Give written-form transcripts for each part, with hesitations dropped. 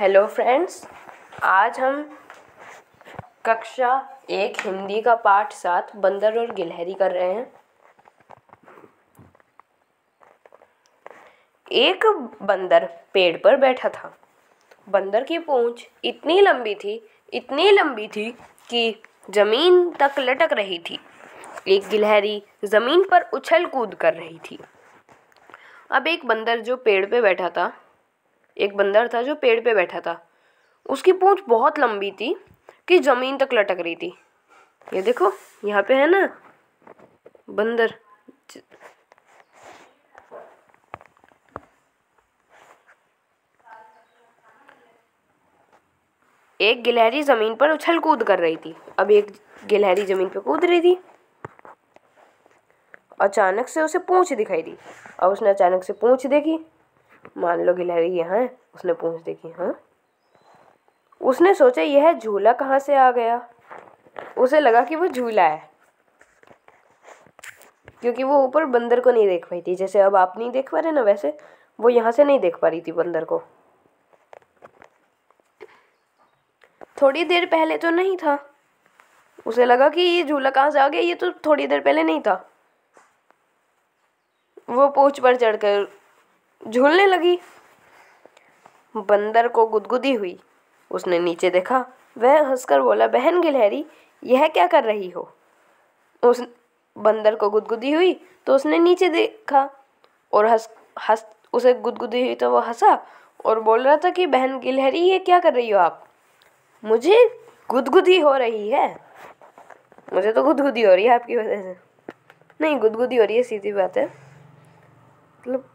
Hello friends, आज हम कक्षा 1 हिंदी का पाठ 7 बंदर और गिलहरी कर रहे हैं। एक बंदर पेड़ पर बैठा था। बंदर की पूंछ इतनी लंबी थी कि जमीन तक लटक रही थी। एक गिलहरी जमीन पर उछल कूद कर रही थी। अब एक बंदर था जो पेड़ पे बैठा था। उसकी पूंछ बहुत लंबी थी कि जमीन तक लटक रही थी। ये देखो, यहाँ पे है ना बंदर। एक गिलहरी जमीन पर उछल कूद कर रही थी। अब एक गिलहरी जमीन पर कूद रही थी। अचानक से उसे पूंछ दिखाई दी। अब उसने अचानक से पूंछ देखी। मान लो गिलहरी यहाँ है, उसने पूंछ देखी। हाँ, उसने सोचा यह झूला कहाँ से आ गया। उसे लगा कि वो झूला है, क्योंकि वो ऊपर बंदर को नहीं देख पाई थी। जैसे अब आप नहीं देख पा रहे ना, वैसे वो यहाँ से नहीं देख पा रही थी बंदर को। थोड़ी देर पहले तो नहीं था। उसे लगा कि ये झूला कहाँ से आ गया, ये तो थोड़ी देर पहले नहीं था। वो पूंछ पर चढ़कर झूलने लगी। बंदर को गुदगुदी हुई। उसने नीचे देखा। वह हंसकर बोला, बहन गिलहरी, यह क्या कर रही हो? उस बंदर को गुदगुदी हुई तो उसने नीचे देखा और उसे गुदगुदी हुई तो वो हंसा और बोल रहा था कि बहन गिलहरी, ये क्या कर रही हो आप? मुझे गुदगुदी हो रही है। मुझे तो गुदगुदी हो रही है आपकी वजह से। नहीं, गुदगुदी हो रही है, सीधी बात है। मतलब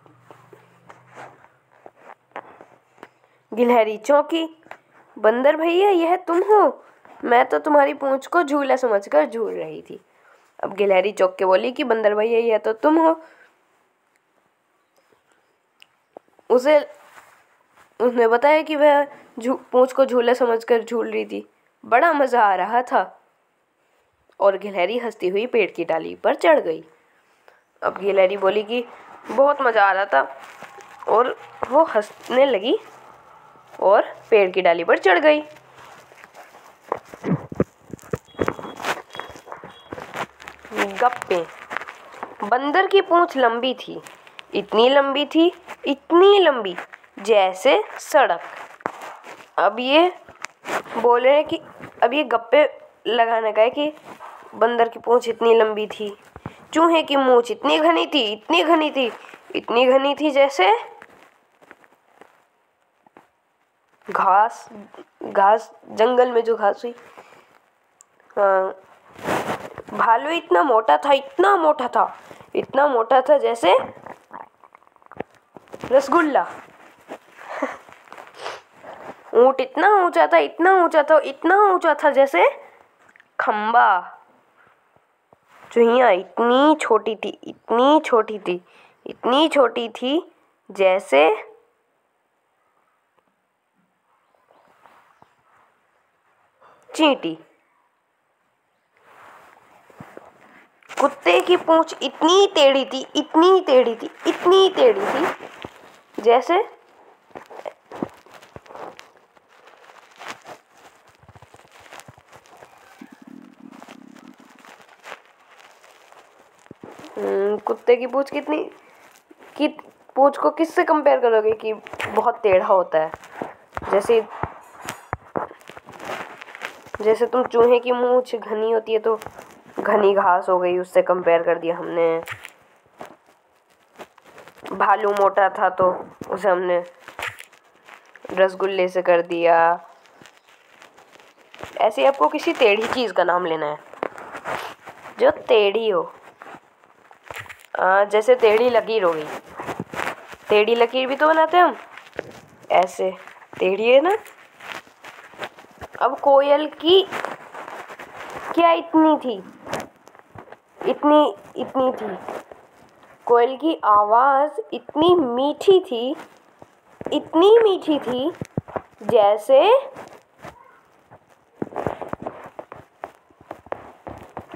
गिलहरी चौंकी। बंदर भैया, यह तुम हो? मैं तो तुम्हारी पूंछ को झूला समझकर झूल रही थी। अब गिलहरी चौंक के बोली कि बंदर भैया, यह तो तुम हो। उसने बताया कि वह पूंछ को झूला समझकर झूल रही थी। बड़ा मजा आ रहा था। और गिलहरी हंसती हुई पेड़ की डाली पर चढ़ गई। अब गिलहरी बोली कि बहुत मजा आ रहा था, और वो हंसने लगी और पेड़ की डाली पर चढ़ गई। गप्पे। बंदर की पूंछ लंबी थी, इतनी लंबी जैसे सड़क। अब ये बोल रहे हैं कि अब ये गप्पे लगाने का है कि बंदर की पूंछ इतनी लंबी थी। चूहे की मूंछ इतनी घनी थी जैसे घास जंगल में जो घास हुई। भालू इतना मोटा था जैसे रसगुल्ला। ऊंट इतना ऊंचा था जैसे खंबा। चूहिया इतनी छोटी थी जैसे चींटी। कुत्ते की पूंछ इतनी टेढ़ी थी जैसे कुत्ते की पूंछ को किससे कंपेयर करोगे कि बहुत टेढ़ा होता है? जैसे तुम चूहे की मूंछ घनी होती है तो घनी घास हो गई, उससे कंपेयर कर दिया हमने। भालू मोटा था तो उसे हमने रसगुल्ले से कर दिया। ऐसे आपको किसी टेढ़ी चीज का नाम लेना है जो टेढ़ी हो। जैसे टेढ़ी लकीर हो गई। टेढ़ी लकीर भी तो बनाते हैं हम, ऐसे टेढ़ी है ना। अब कोयल की क्या इतनी थी। कोयल की आवाज इतनी मीठी थी जैसे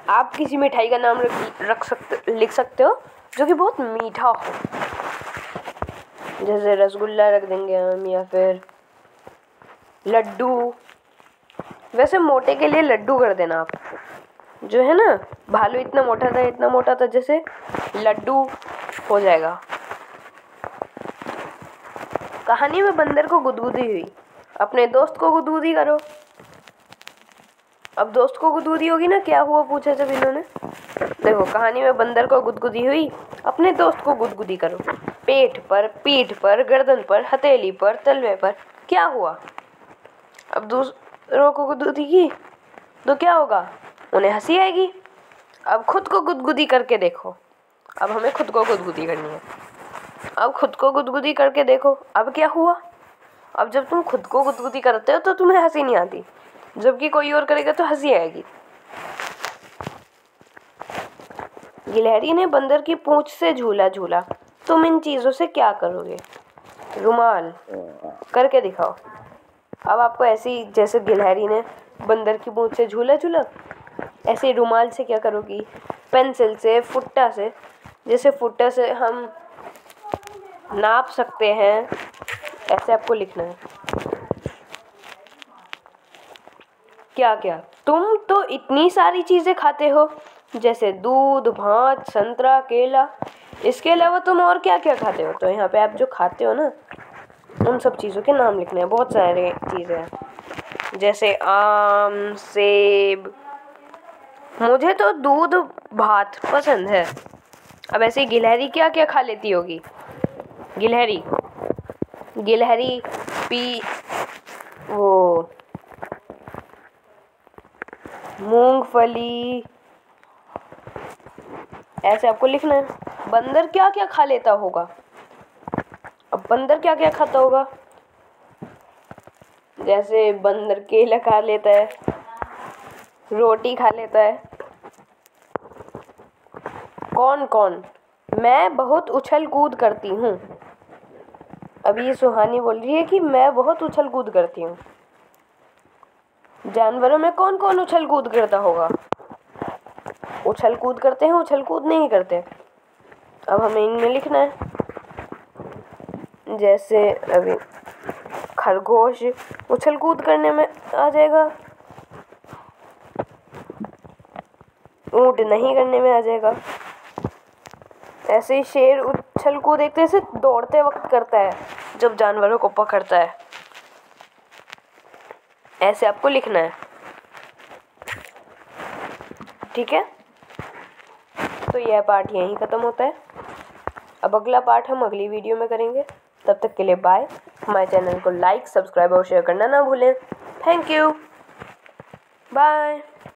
आप किसी मिठाई का नाम लिख सकते हो जो कि बहुत मीठा हो। जैसे रसगुल्ला रख देंगे हम, या फिर लड्डू। वैसे मोटे के लिए लड्डू कर देना आप, जो है ना भालू इतना मोटा था जैसे लड्डू हो जाएगा। कहानी में बंदर को गुदगुदी हुई, अपने दोस्त को गुदगुदी करो। अब दोस्त को गुदगुदी होगी ना, क्या हुआ पूछा जब इन्होंने। देखो कहानी में बंदर को गुदगुदी हुई, अपने दोस्त को गुदगुदी करो। पेट पर, पीठ पर, गर्दन पर, हथेली पर, तलवे पर। क्या हुआ? अब दूसरों को गुदगुदी की तो क्या होगा? उन्हें हंसी आएगी। अब खुद को गुदगुदी करके देखो। अब हमें खुद को गुदगुदी करनी है। अब खुद को गुदगुदी करके देखो, अब क्या हुआ? अब जब तुम खुद को गुदगुदी करते हो तो तुम्हें हंसी नहीं आती, जबकि कोई और करेगा तो हंसी आएगी। गिलहरी ने बंदर की पूंछ से झूला झूला, तुम इन चीजों से क्या करोगे? रुमाल करके दिखाओ। अब आपको ऐसी, जैसे गिलहरी ने बंदर की पूंछ से झूला झूला, ऐसे रुमाल से क्या करोगी? पेंसिल से, फुट्टा से। जैसे फुट्टा से हम नाप सकते हैं, ऐसे आपको लिखना है। क्या क्या? तुम तो इतनी सारी चीजें खाते हो, जैसे दूध, भात, संतरा, केला। इसके अलावा तुम और क्या क्या खाते हो? तो यहाँ पे आप जो खाते हो ना, उन सब चीज़ों के नाम लिखने हैं। बहुत सारे चीज़ें हैं, जैसे आम, सेब। मुझे तो दूध भात पसंद है। अब ऐसे गिलहरी क्या क्या खा लेती होगी? गिलहरी वो मूंगफली, ऐसे आपको लिखना है। बंदर क्या क्या खा लेता होगा? अब बंदर क्या क्या खाता होगा? जैसे बंदर केला खा लेता है, रोटी खा लेता है। कौन कौन? मैं बहुत उछल कूद करती हूँ। अभी सुहानी बोल रही है कि मैं बहुत उछल कूद करती हूँ। जानवरों में कौन कौन उछल कूद करता होगा? उछल कूद करते हैं, उछल कूद नहीं करते। अब हमें इनमें लिखना है। जैसे अभी खरगोश उछल कूद करने में आ जाएगा, ऊंट नहीं करने में आ जाएगा। ऐसे ही शेर उछल कूद एक तरह से दौड़ते वक्त करता है जब जानवरों को पकड़ता है। ऐसे आपको लिखना है, ठीक है? तो यह पार्ट यहीं ख़त्म होता है। अब अगला पार्ट हम अगली वीडियो में करेंगे। तब तक के लिए बाय। हमारे चैनल को लाइक, सब्सक्राइब और शेयर करना ना भूलें। Thank you, bye.